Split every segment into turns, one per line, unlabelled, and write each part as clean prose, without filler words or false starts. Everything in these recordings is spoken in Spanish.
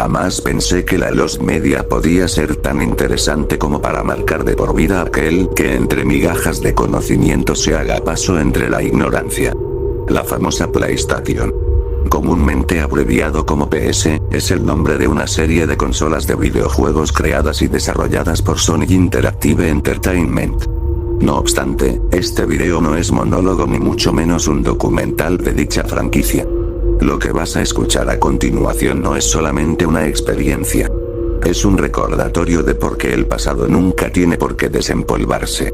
Jamás pensé que la Lost Media podía ser tan interesante como para marcar de por vida a aquel que entre migajas de conocimiento se haga paso entre la ignorancia. La famosa PlayStation, comúnmente abreviado como PS, es el nombre de una serie de consolas de videojuegos creadas y desarrolladas por Sony Interactive Entertainment. No obstante, este video no es monólogo ni mucho menos un documental de dicha franquicia. Lo que vas a escuchar a continuación no es solamente una experiencia. Es un recordatorio de por qué el pasado nunca tiene por qué desempolvarse.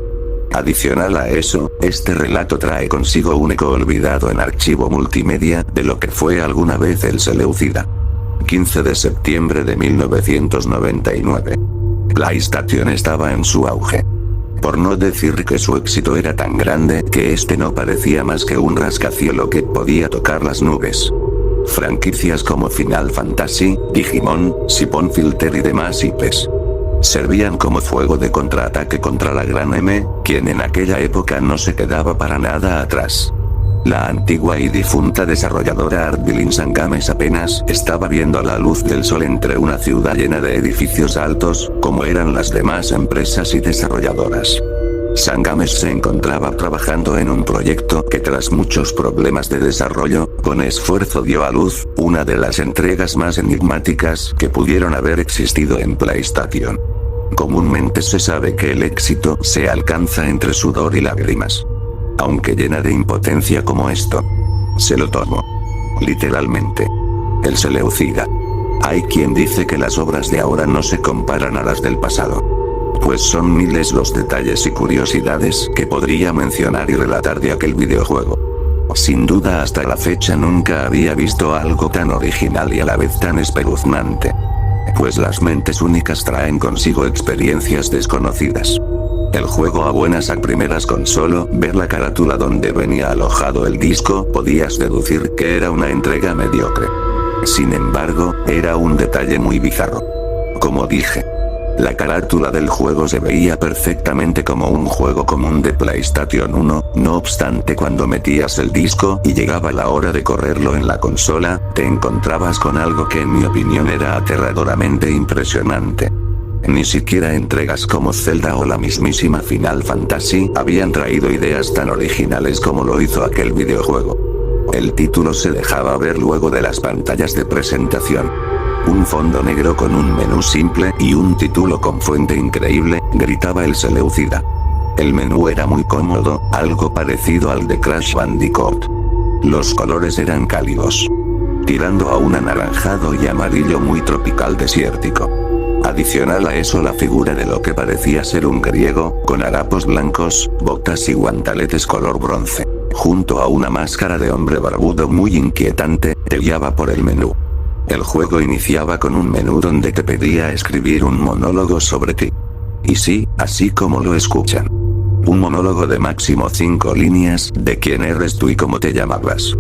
Adicional a eso, este relato trae consigo un eco olvidado en archivo multimedia de lo que fue alguna vez el Seleucida. 15 de septiembre de 1999. PlayStation estaba en su auge. Por no decir que su éxito era tan grande que este no parecía más que un rascacielos que podía tocar las nubes. Franquicias como Final Fantasy, Digimon, Siphon Filter y demás IPs servían como fuego de contraataque contra la Gran M, quien en aquella época no se quedaba para nada atrás. La antigua y difunta desarrolladora Ardbillings Games apenas estaba viendo la luz del sol entre una ciudad llena de edificios altos, como eran las demás empresas y desarrolladoras. Sangames se encontraba trabajando en un proyecto que tras muchos problemas de desarrollo, con esfuerzo dio a luz una de las entregas más enigmáticas que pudieron haber existido en PlayStation. Comúnmente se sabe que el éxito se alcanza entre sudor y lágrimas. Aunque llena de impotencia como esto. Se lo tomo literalmente. El Seleucida. Hay quien dice que las obras de ahora no se comparan a las del pasado. Pues son miles los detalles y curiosidades que podría mencionar y relatar de aquel videojuego. Sin duda hasta la fecha nunca había visto algo tan original y a la vez tan espeluznante. Pues las mentes únicas traen consigo experiencias desconocidas. El juego a buenas a primeras con solo ver la carátula donde venía alojado el disco podías deducir que era una entrega mediocre. Sin embargo, era un detalle muy bizarro. Como dije, la carátula del juego se veía perfectamente como un juego común de PlayStation 1, no obstante cuando metías el disco y llegaba la hora de correrlo en la consola, te encontrabas con algo que en mi opinión era aterradoramente impresionante. Ni siquiera entregas como Zelda o la mismísima Final Fantasy habían traído ideas tan originales como lo hizo aquel videojuego. El título se dejaba ver luego de las pantallas de presentación. Un fondo negro con un menú simple y un título con fuente increíble, gritaba el Seleucida. El menú era muy cómodo, algo parecido al de Crash Bandicoot. Los colores eran cálidos, tirando a un anaranjado y amarillo muy tropical desértico. Adicional a eso la figura de lo que parecía ser un griego, con harapos blancos, botas y guantaletes color bronce, junto a una máscara de hombre barbudo muy inquietante, te guiaba por el menú. El juego iniciaba con un menú donde te pedía escribir un monólogo sobre ti. Y sí, así como lo escuchan. Un monólogo de máximo 5 líneas, de quién eres tú y cómo te llamabas.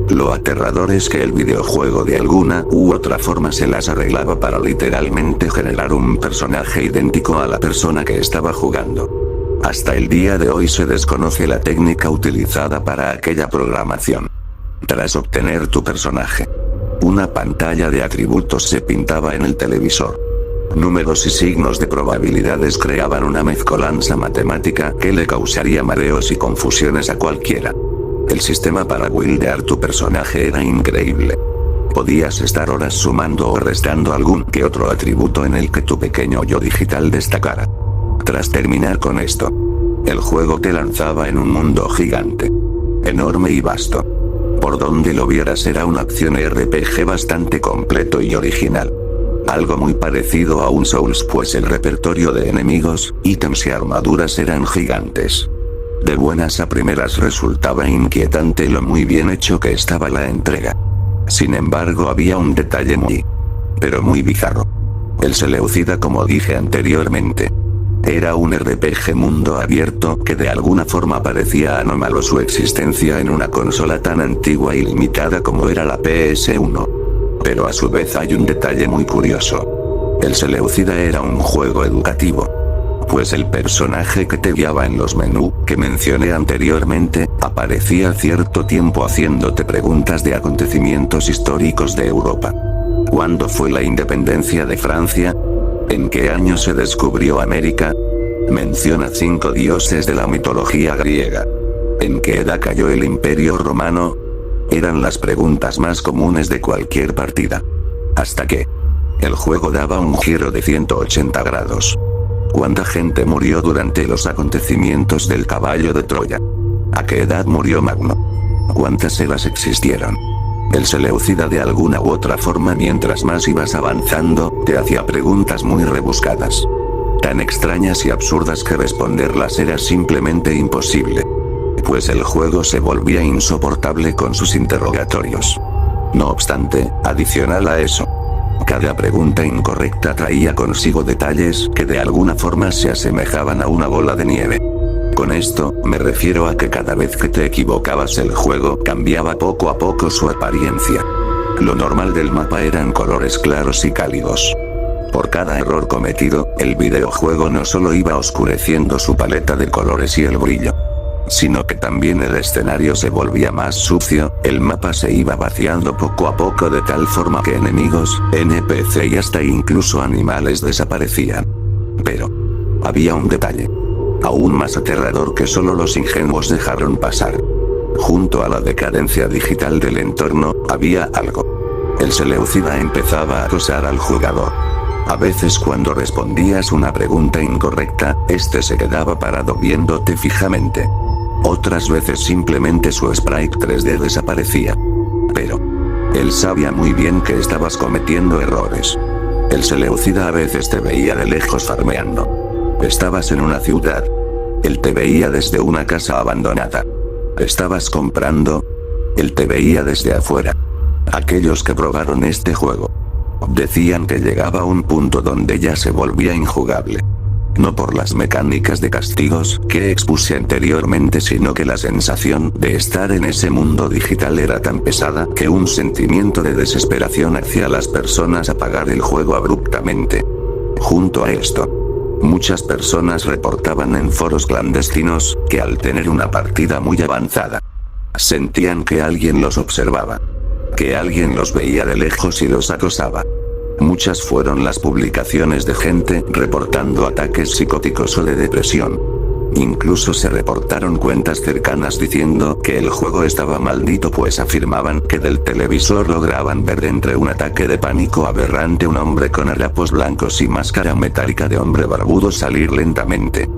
Lo aterrador es que el videojuego de alguna u otra forma se las arreglaba para literalmente generar un personaje idéntico a la persona que estaba jugando. Hasta el día de hoy se desconoce la técnica utilizada para aquella programación. Tras obtener tu personaje, una pantalla de atributos se pintaba en el televisor. Números y signos de probabilidades creaban una mezcolanza matemática que le causaría mareos y confusiones a cualquiera. El sistema para buildear tu personaje era increíble. Podías estar horas sumando o restando algún que otro atributo en el que tu pequeño yo digital destacara. Tras terminar con esto, el juego te lanzaba en un mundo gigante, enorme y vasto. Por donde lo vieras era una acción RPG bastante completo y original. Algo muy parecido a un Souls, pues el repertorio de enemigos, ítems y armaduras eran gigantes. De buenas a primeras resultaba inquietante lo muy bien hecho que estaba la entrega. Sin embargo había un detalle pero muy bizarro. El Seleucida, como dije anteriormente, era un RPG mundo abierto que de alguna forma parecía anómalo su existencia en una consola tan antigua y limitada como era la PS1. Pero a su vez hay un detalle muy curioso. El Seleucida era un juego educativo. Pues el personaje que te guiaba en los menús que mencioné anteriormente, aparecía cierto tiempo haciéndote preguntas de acontecimientos históricos de Europa. ¿Cuándo fue la independencia de Francia? ¿En qué año se descubrió América? Menciona 5 dioses de la mitología griega. ¿En qué edad cayó el Imperio Romano? Eran las preguntas más comunes de cualquier partida. Hasta que el juego daba un giro de 180 grados. ¿Cuánta gente murió durante los acontecimientos del caballo de Troya? ¿A qué edad murió Magno? ¿Cuántas eras existieron? El Seleucida de alguna u otra forma mientras más ibas avanzando, te hacía preguntas muy rebuscadas. Tan extrañas y absurdas que responderlas era simplemente imposible. Pues el juego se volvía insoportable con sus interrogatorios. No obstante, adicional a eso, cada pregunta incorrecta traía consigo detalles que de alguna forma se asemejaban a una bola de nieve. Con esto, me refiero a que cada vez que te equivocabas el juego cambiaba poco a poco su apariencia. Lo normal del mapa eran colores claros y cálidos. Por cada error cometido, el videojuego no solo iba oscureciendo su paleta de colores y el brillo, sino que también el escenario se volvía más sucio, el mapa se iba vaciando poco a poco de tal forma que enemigos, NPC y hasta incluso animales desaparecían. Pero había un detalle aún más aterrador que solo los ingenuos dejaron pasar. Junto a la decadencia digital del entorno, había algo. El Seleucida empezaba a acosar al jugador. A veces cuando respondías una pregunta incorrecta, este se quedaba parado viéndote fijamente. Otras veces simplemente su sprite 3D desaparecía. Pero él sabía muy bien que estabas cometiendo errores. El Seleucida a veces te veía de lejos farmeando. Estabas en una ciudad. Él te veía desde una casa abandonada. Estabas comprando. Él te veía desde afuera. Aquellos que probaron este juego decían que llegaba a un punto donde ya se volvía injugable. No por las mecánicas de castigos que expuse anteriormente, sino que la sensación de estar en ese mundo digital era tan pesada que un sentimiento de desesperación hacía a las personas apagar el juego abruptamente. Junto a esto, muchas personas reportaban en foros clandestinos que al tener una partida muy avanzada, sentían que alguien los observaba, que alguien los veía de lejos y los acosaba. Muchas fueron las publicaciones de gente reportando ataques psicóticos o de depresión. Incluso se reportaron cuentas cercanas diciendo que el juego estaba maldito, pues afirmaban que del televisor lograban ver entre un ataque de pánico aberrante un hombre con harapos blancos y máscara metálica de hombre barbudo salir lentamente.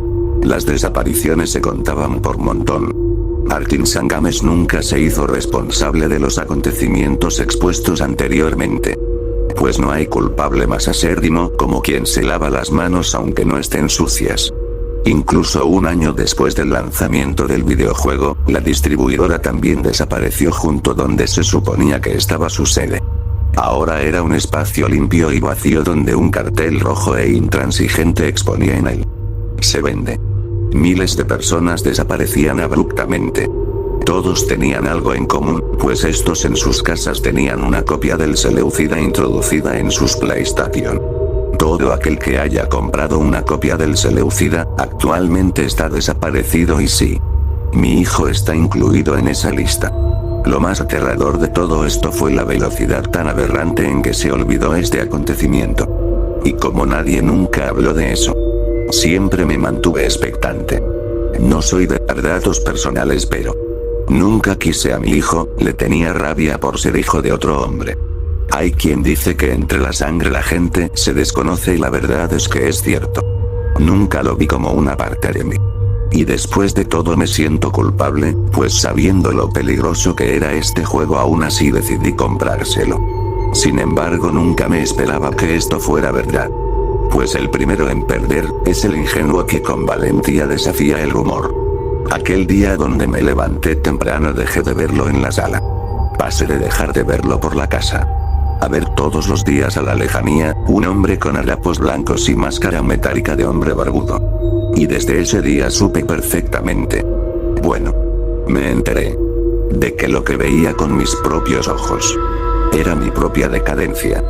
Las desapariciones se contaban por montón. Martin Sangames nunca se hizo responsable de los acontecimientos expuestos anteriormente. Pues no hay culpable más acérrimo como quien se lava las manos aunque no estén sucias. Incluso un año después del lanzamiento del videojuego, la distribuidora también desapareció junto donde se suponía que estaba su sede. Ahora era un espacio limpio y vacío donde un cartel rojo e intransigente exponía en él: se vende. Miles de personas desaparecían abruptamente. Todos tenían algo en común, pues estos en sus casas tenían una copia del Seleucida introducida en sus PlayStation. Todo aquel que haya comprado una copia del Seleucida, actualmente está desaparecido y sí, mi hijo está incluido en esa lista. Lo más aterrador de todo esto fue la velocidad tan aberrante en que se olvidó este acontecimiento. Y como nadie nunca habló de eso, siempre me mantuve expectante. No soy de dar datos personales, pero nunca quise a mi hijo, le tenía rabia por ser hijo de otro hombre. Hay quien dice que entre la sangre la gente se desconoce y la verdad es que es cierto. Nunca lo vi como una parte de mí. Y después de todo me siento culpable, pues sabiendo lo peligroso que era este juego aún así decidí comprárselo. Sin embargo nunca me esperaba que esto fuera verdad. Pues el primero en perder es el ingenuo que con valentía desafía el rumor. Aquel día donde me levanté temprano dejé de verlo en la sala. Pasé de dejar de verlo por la casa a ver todos los días a la lejanía, un hombre con harapos blancos y máscara metálica de hombre barbudo. Y desde ese día supe perfectamente. Bueno, me enteré de que lo que veía con mis propios ojos era mi propia decadencia.